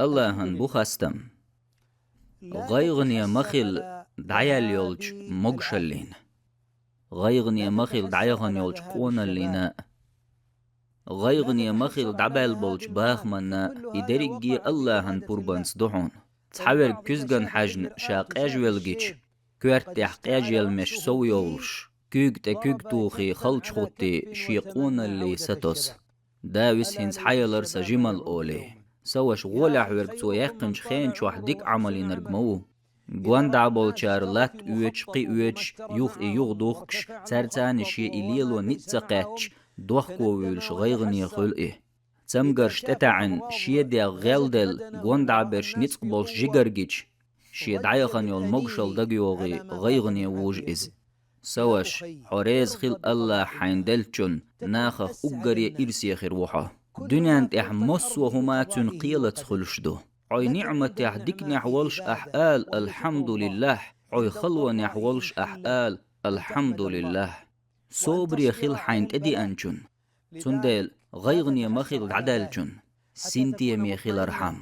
الله هن بخستم غيغني مخيل دعيال يولج مقشلين غيغني مخيل دعيغن يولج قونا لنا غيغني مخيل دعبال بولج باخمنا إدريجي الله هن بوربانس دحون تحاور كزغن حجن شاق أجوالجيش كوارتح قاجيل مش سو يولش كوغ تكوغ توخي خلش خوتي شيقونا اللي ستوس داوس هنز حيالر سجمال أولي سوش غولح ورقتو يقنش خينش وحديك عملي نرقمو جوان دعبول شار لات اوچ قي اوچ يوخ يوغ دوخكش ترتان شي إليلو نتسقاتش دوخ كوولش غيغني خلقه تمگرش تتعن شي دي غيلدل جوان دعبرش نتسقبولش جيگرگيش شي دعيخان يول مغشل دقيوغي غيغني ووج إز سوش حوريز خيل الله حيندلچون ناخخ أقري إرسي خيروحا دنيان تحمس وهما تنقيلة خلشدو عي نعمة يحديك نحولش أحقال الحمد لله عي خلوة نحولش أحقال الحمد لله صبري خيل حين تدي أنچون تندل غيغني مخيل عدالچون سنتي ميخيل أرحم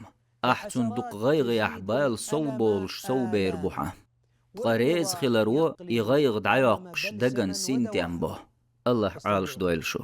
أحسن دق غيغي أحبال صوبولش صوبير بوحا قريز خيلرو يغيغ دعياقش دقن سنتي أنبو الله عالش دويل شو